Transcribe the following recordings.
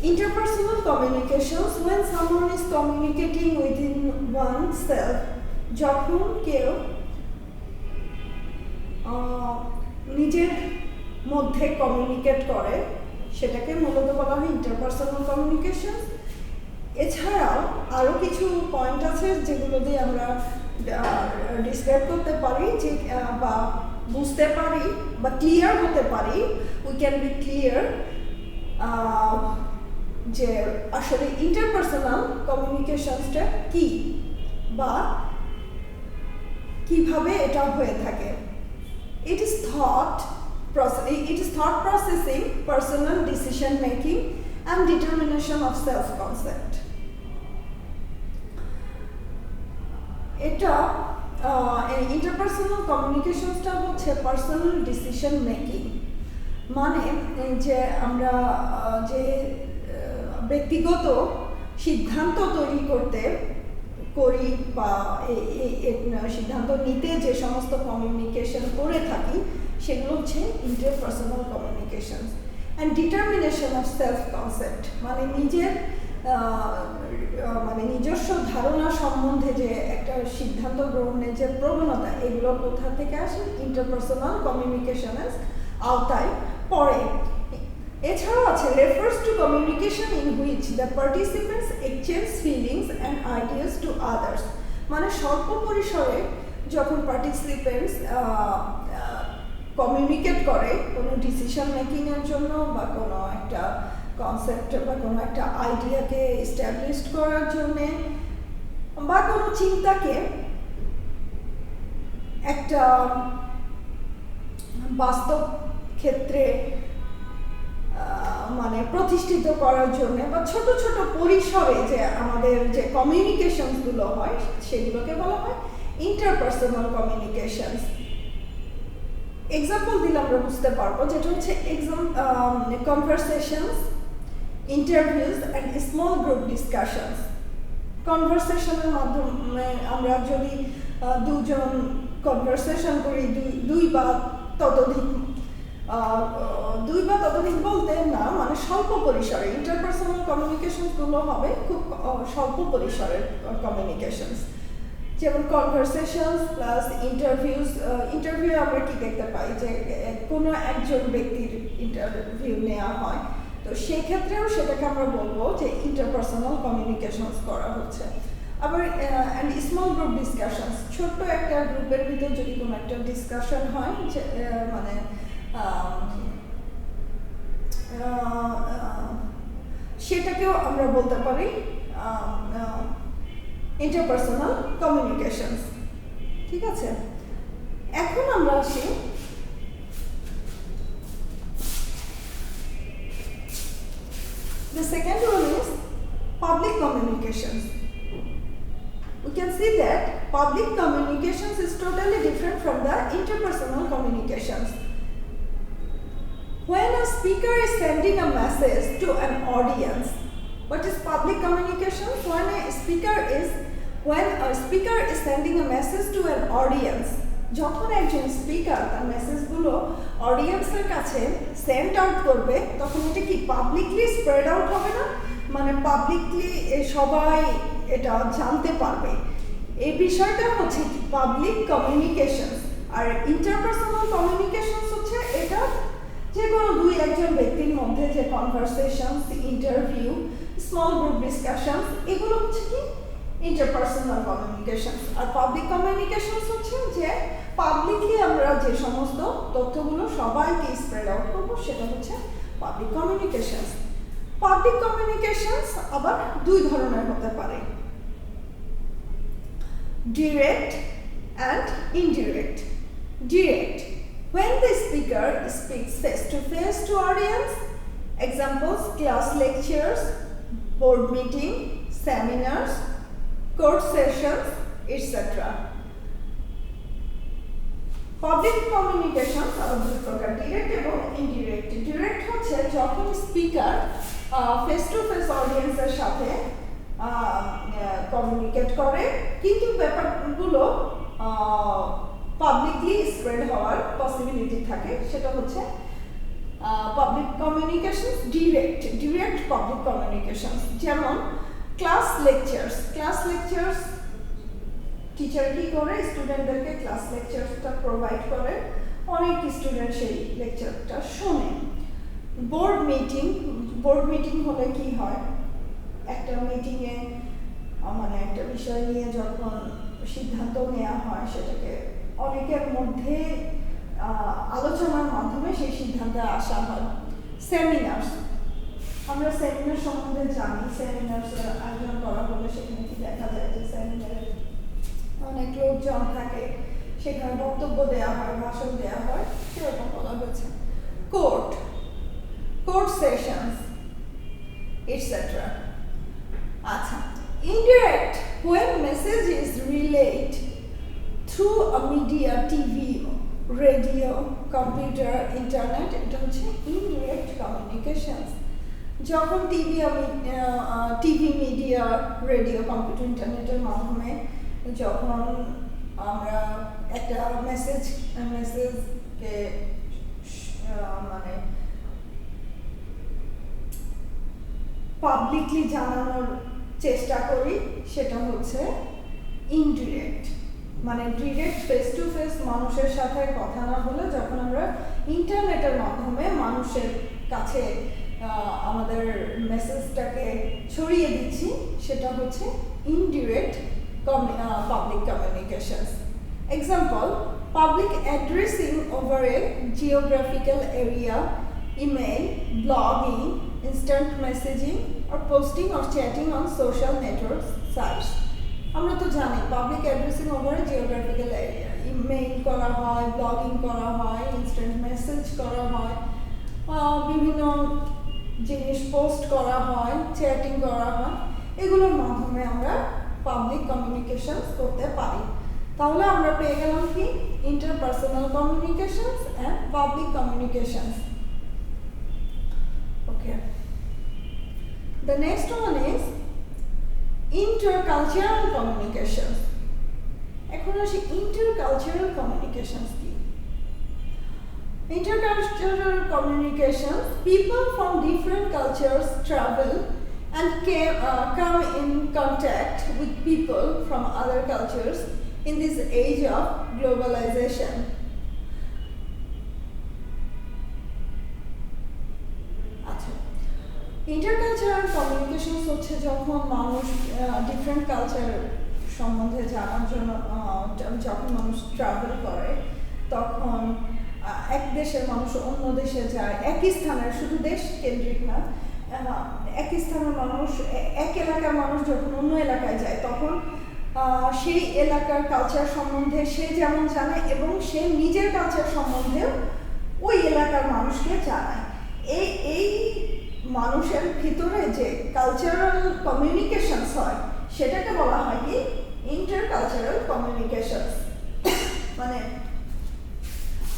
Interpersonal communications, when someone is communicating within oneself, যখন কেউ নিজের মধ্যে কমিউনিকেট করে সেটাকে মূলত বলা হয় ইন্টারপার্সোনাল কমিউনিকেশন। এছাড়াও আরও কিছু পয়েন্ট আছে যেগুলো দিয়ে আমরা ডিসক্রাইব করতে পারি যে বা বুঝতে পারি বা ক্লিয়ার হতে পারি, উই ক্যান বি ক্লিয়ার যে আসলে ইন্টারপার্সোনাল কমিউনিকেশনসটা কি বা কিভাবে এটা হয়ে থাকে। It is thought processing, personal decision making and determination of self-concept. এটা interpersonal communications-টা হচ্ছে personal decision making, মানে যে আমরা যে ব্যক্তিগত সিদ্ধান্ত তৈরি করি বা সিদ্ধান্ত নিতে যে সমস্ত কমিউনিকেশন করে থাকি সেগুলো হচ্ছে interpersonal communication. And determination of self concept, মানে নিজস্ব ধারণা সম্বন্ধে যে একটা সিদ্ধান্ত গ্রহণের যে প্রবণতা, এগুলো কোথা থেকে আসে? ইন্টারপার্সোনাল কমিউনিকেশনের আওতায় পড়ে। এছাড়াও আছে refers to communication in which the participants exchange feelings and ideas to others, মানে স্বল্প পরিসরে যখন পার্টিসিপেন্টস কমিউনিকেট করে কোনো ডিসিশন মেকিং এর জন্য বা কোনো একটা কনসেপ্ট বা কোনো একটা আইডিয়াকে এস্টাবলিশ করার জন্য বা কোনো চিন্তাকে একটা বাস্তব ক্ষেত্রে মানে প্রতিষ্ঠিত করার জন্য বা ছোট ছোট পরিসরে যে আমাদের যে কমিউনিকেশনসগুলো হয় সেগুলোকে বলা হয় ইন্টারপার্সোনাল কমিউনিকেশনস। এক্সাম্পল দিলে আমরা বুঝতে পারবো, যেটা হচ্ছে conversations, interviews and small group discussions. কনভারসেশনের মাধ্যমে আমরা যদি দুজন কনভারসেশন করি, দুই বা ততোধিক বলতে না, মানে স্বল্প পরিসরে ইন্টারপার্সোনাল কমিউনিকেশনসগুলো হবে খুব স্বল্প পরিসরের কমিউনিকেশনস, যেমন কনভারসেশনস প্লাস ইন্টারভিউ আমরা কি দেখতে পাই যে কোনো একজন ব্যক্তির ইন্টারভিউ নেওয়া হয়, তো সেই ক্ষেত্রেও সেটাকে আমরা বলবো যে ইন্টারপার্সোনাল কমিউনিকেশনস করা হচ্ছে। আবার অ্যান্ড স্মল গ্রুপ ডিসকাশনস, ছোট্ট একটা গ্রুপের ভিতর যদি কোনো একটা ডিসকাশন হয় যে মানে সেটাকেও আমরা বলতে পারি ইন্টারপার্সোনাল কমিউনিকেশনস। ঠিক আছে, এখন আমরা আসি the second one is public communications. We can see that public communications is totally different from the interpersonal communications. When a speaker is sending a message to an audience, what is public communication? When a speaker is sending a message to an audience, যখন একজন speaker তার মেসেজগুলো অডিয়েন্সের কাছে send out করবে, তখন এটা কি পাবলিকলি স্প্রেড আউট হবে না, মানে পাবলিকলি সবাই এটা জানতে পারবে। এই বিষয়টা হচ্ছে পাবলিক কমিউনিকেশনস। আর ইন্টারপার্সোনাল কমিউনিকেশনস হচ্ছে এটা যে কোনো দুই একজন ব্যক্তির মধ্যে যে conversations, interview, small group discussions, এগুলো হচ্ছে কি ইন্টারপার্সোনাল কমিউনিকেশনস। আর পাবলিক কমিউনিকেশনস হচ্ছে যে পাবলিকলি আমরা যে সমস্ত তথ্যগুলো সবাইকে স্প্রেড আউট করবো, সেটা হচ্ছে পাবলিক কমিউনিকেশনস। পাবলিক কমিউনিকেশনস আবার দুই ধরনের হতে পারে, direct and indirect. Direct, when the speaker speaks face to face to audience, examples class lectures, board meeting, seminars, court sessions, etc. Public communication আবার দুই প্রকার, direct এবং indirect. Direct হচ্ছে যখন স্পিকার ফেস টু ফেস অডিয়েন্সের সাথে communicate করে, কিন্তু ব্যাপারগুলো পাবলিকলি স্প্রেড হওয়ার পসিবিলিটি থাকে, সেটা হচ্ছে public communications, direct public communications, যেমন ক্লাস লেকচার্স টিচার কি করে স্টুডেন্টদেরকে ক্লাস লেকচারটা প্রোভাইড করে, অনেক স্টুডেন্ট সেই লেকচারটা শোনে। বোর্ড মিটিং হলে কি হয়, একটা মিটিংয়ে মানে একটা বিষয় নিয়ে যখন সিদ্ধান্ত নেওয়া হয় সেটাকে অনেকের মধ্যে আলোচনার মাধ্যমে সেই সিদ্ধান্তে আসা হয়। সেমিনার্স, আমরা সেমিনার সম্বন্ধে জানি, সেমিনার্স আয়োজন করা হলে সেখানে কি দেখা যায় যে সেমিনারে অনেক লোকজন থাকে, সেখানে বক্তব্য দেওয়া হয়, ভাষণ দেওয়া হয়, সেরকম বলা হয়েছে। Court sessions etcetera. আচ্ছা, indirect when message is relayed through a media, TV, radio, computer, internet, এটা হচ্ছে indirect communications। যখন টিভি, মিডিয়া, রেডিও, কম্পিউটার, ইন্টারনেটের মাধ্যমে যখন আমরা একটা মেসেজকে মানে পাবলিকলি জানানোর চেষ্টা করি, সেটা হচ্ছে ইনডিরেক্ট। মানে ডিরেক্ট ফেস টু ফেস মানুষের সাথে কথা না বলে যখন আমরা ইন্টারনেটের মাধ্যমে মানুষের কাছে আমাদের মেসেজটাকে ছড়িয়ে দিচ্ছি, সেটা হচ্ছে indirect public communications. Example, public addressing over a geographical area, email, blogging, instant messaging or posting or chatting on social network sites। আমরা তো জানি public addressing over geographical area, email করা হয়, ব্লগিং করা হয়, ইনস্ট্যান্ট মেসেজ করা হয়, বিভিন্ন জিনিস পোস্ট করা হয়, চ্যাটিং করা হয়, এগুলোর মাধ্যমে আমরা পাবলিক কমিউনিকেশনস করতে পারি। তাহলে আমরা পেয়ে গেলাম কি interpersonal communications and public communications. Okay. The next one is intercultural communications. এখন আসি intercultural communications কি? Intercultural communications, people from different cultures travel and come in contact with people from other cultures in this age of globalization. Intercultural communications হচ্ছে যখন মানুষ different culture সম্বন্ধে জানার জন্য যখন মানুষ ট্রাভেল করে, তখন এক দেশের মানুষ অন্য দেশে যায়, একই স্থানের, শুধু দেশ কেন্দ্রিক না, একই স্থানের মানুষ, এক এলাকার মানুষ যখন অন্য এলাকায় যায়, তখন সেই এলাকার কালচার সম্বন্ধে সে যেমন জানে এবং সে নিজের কালচার সম্বন্ধেও ওই এলাকার মানুষকে জানায়। এই মানুষের ভিতরে যে কালচারাল কমিউনিকেশনস হয় সেটাকে বলা হয় কি ইন্টারকালচারাল কমিউনিকেশনস। মানে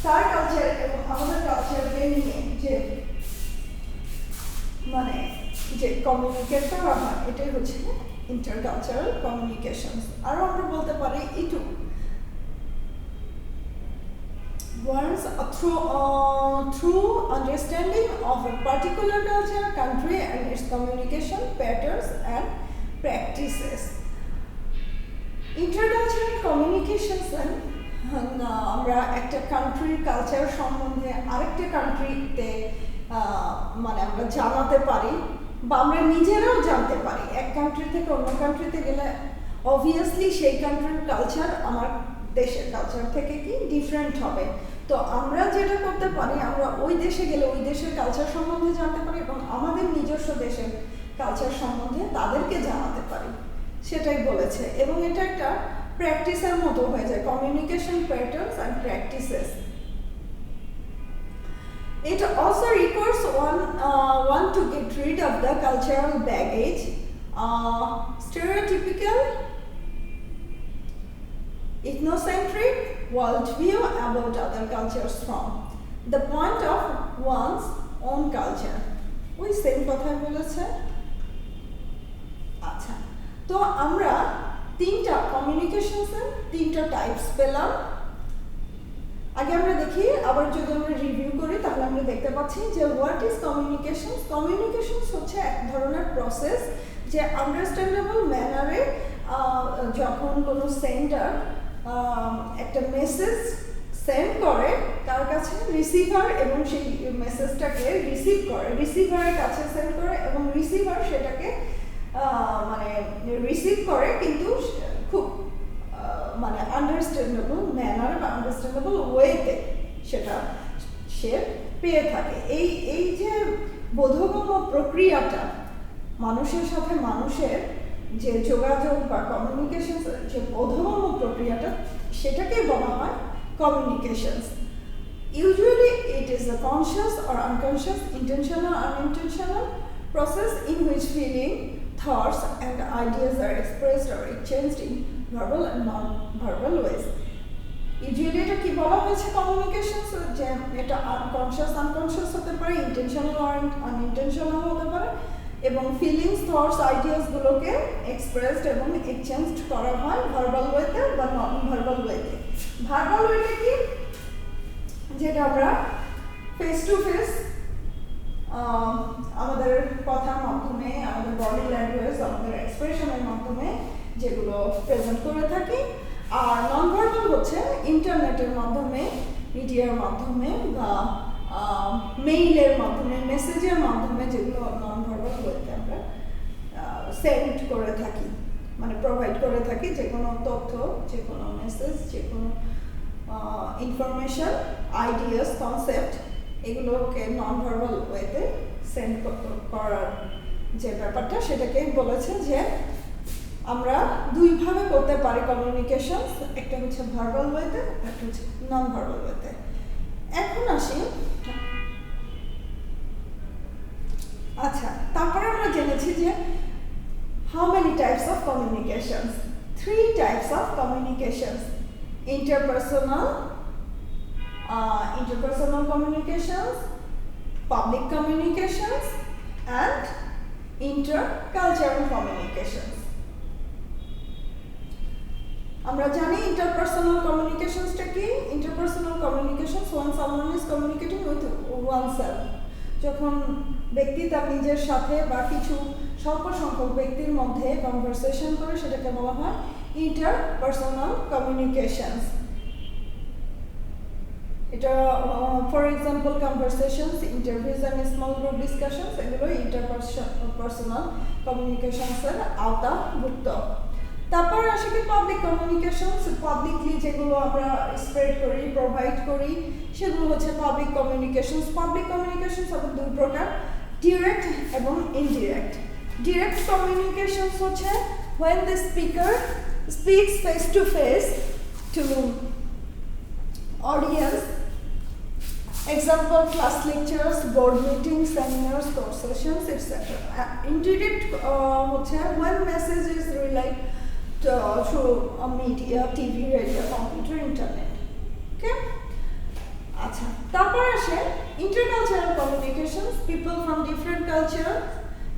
তার কালচার এবং আমাদের কালচারকে নিয়ে যে কমিউনিকেট করা হয়, এটাই হচ্ছে ইন্টারকালচারাল কমিউনিকেশনস। আরও আমরা বলতে পারি ইটু once through understanding of a particular culture, country and its communication patterns and practices. Intercultural communications আমরা একটা কান্ট্রির কালচার সম্বন্ধে আরেকটা কান্ট্রিতে মানে আমরা জানাতে পারি বা আমরা নিজেরাও জানতে পারি। এক কান্ট্রি থেকে অন্য কান্ট্রিতে গেলে অবভিয়াসলি সেই কান্ট্রির কালচার আমার দেশের কালচার থেকে কি ডিফারেন্ট হবে। তো আমরা যেটা করতে পারি, আমরা ওই দেশে গেলে ওই দেশের কালচার সম্বন্ধে জানতে পারি এবং আমাদের নিজস্ব দেশের কালচার সম্বন্ধে তাদেরকে জানাতে পারি, সেটাই বলেছে। এবং এটা একটা প্র্যাকটিসের মতো হয়ে যায়, communication patterns and practices. It also requires one to get rid of the cultural baggage, stereotypical, ethnocentric worldview about other cultures from the point of one's own culture. ওই সেম কথা বলেছে। আচ্ছা, তো আমরা তিনটা কমিউনিকেশনসের তিনটা টাইপস পেলাম। আগে আমরা দেখি, আবার যদি আমরা রিভিউ করি তাহলে আমরা দেখতে পাচ্ছি যে হোয়াট ইজ কমিউনিকেশন। কমিউনিকেশন হচ্ছে এক ধরনের প্রসেস যে আন্ডারস্ট্যান্ডেবল ম্যানারে যখন কোনো সেন্ডার একটা মেসেজ সেন্ড করে তার কাছে রিসিভার, এবং সেই মেসেজটাকে রিসিভ করে, রিসিভারের কাছে সেন্ড করে এবং রিসিভার সেটাকে মানে রিসিভ করে, কিন্তু খুব মানে আন্ডারস্ট্যান্ডেবল ম্যানার বা আন্ডারস্ট্যান্ডেবল ওয়েতে সেটা সে পেয়ে থাকে। এই যে বোধগম্য প্রক্রিয়াটা, মানুষের সাথে মানুষের যে যোগাযোগ বা কমিউনিকেশন, যে বোধগম্য প্রক্রিয়াটা, সেটাকে বলা হয় communications. Usually it is a conscious or unconscious, intentional or unintentional process in which feeling, thoughts and ideas are expressed or exchanged in verbal and non-verbal ways. Usually এটা কি বলা হয়েছে communications, যে এটা conscious unconscious হতে পারে, intentional or unintentional হতে পারে, এবং ফিলিংস, থটস, আইডিয়াস গুলোকে এক্সপ্রেসড এবং এক্সচেঞ্জড করা হয় ভার্বাল ওয়েতে বা নন ভার্বাল ওয়েতে। ভার্বাল ওয়েতে কি, যেটা আমরা ফেস টু ফেস আমাদের কথার মাধ্যমে, আমাদের বডি ল্যাঙ্গুয়েজ, আমাদের এক্সপ্রেশনের মাধ্যমে যেগুলো প্রেজেন্ট করে থাকি। আর নন ভার্বাল হচ্ছে ইন্টারনেটের মাধ্যমে, মিডিয়ার মাধ্যমে বা মেইলের মাধ্যমে, মেসেজের মাধ্যমে যেগুলো নন ভার্বাল ওয়েতে আমরা সেন্ড করে থাকি, মানে প্রোভাইড করে থাকি যে কোনো তথ্য, যে কোনো মেসেজ, যে কোনো ইনফরমেশন, আইডিয়াস, কনসেপ্ট, এগুলোকে নন ভার্বাল ওয়েতে সেন্ড করার যে ব্যাপারটা, সেটাকে বলেছে যে আমরা দুইভাবে করতে পারি কমিউনিকেশন, একটা হচ্ছে ভার্বাল ওয়েতে, একটা হচ্ছে নন ভার্বাল ওয়েতে। এখন আসি, আচ্ছা, তারপরে আমরা জেনেছি যে how many types of communications? 3 types of communications: interpersonal communications, public communications and intercultural communications. আমরা জানি interpersonal communicationsটা কি? Interpersonal communications when someone is communicating with oneself, যখন ব্যক্তি তার নিজের সাথে বা কিছু স্বল্প সংখ্যক ব্যক্তির মধ্যে কনভারসেশন করে, সেটাকে বলা হয় interpersonal communications. এটা for example conversations, interviews and small group discussions, এগুলো ইন্টারপার্সোনাল কমিউনিকেশনসের আওতাভুক্ত। তারপর আসে কি পাবলিক কমিউনিকেশনস, পাবলিকলি যেগুলো আমরা স্প্রেড করি, প্রোভাইড করি, সেগুলো হচ্ছে পাবলিক কমিউনিকেশনস। পাবলিক কমিউনিকেশনস হবে দুই প্রকার, ডিরেক্ট এবং ইনডিরেক্ট। ডিরেক্ট কমিউনিকেশনস হচ্ছে when the speaker speaks face to face to audience, example class lectures, board meetings, seminars, course sessions, etc. Indirect হচ্ছে when message is relayed through a media, TV, radio, computer, internet. Okay? আচ্ছা, তারপর আসে intercultural communications. People from different cultures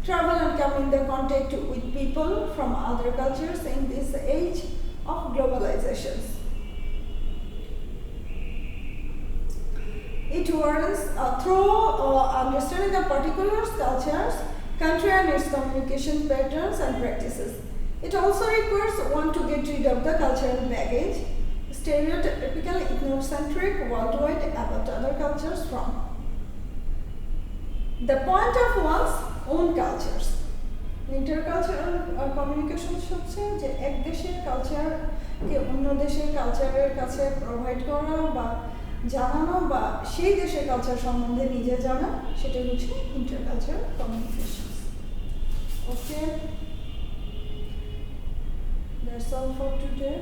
travel and come in the contact with people from other cultures in this age of globalization. It warrants through understanding the particular cultures, country and its communication patterns and practices. It also requires one to get rid of the cultural baggage, stereotypical, ethnocentric, worldwide about other cultures from the point of one's own cultures. Intercultural communication হচ্ছে যে এক দেশের কালচারকে অন্য দেশের কালচারের কাছে provide করা বা জানানো, বা সেই দেশের কালচার সম্বন্ধে নিজে জানা, সেটা হচ্ছে intercultural communications. Okay, that's all for today.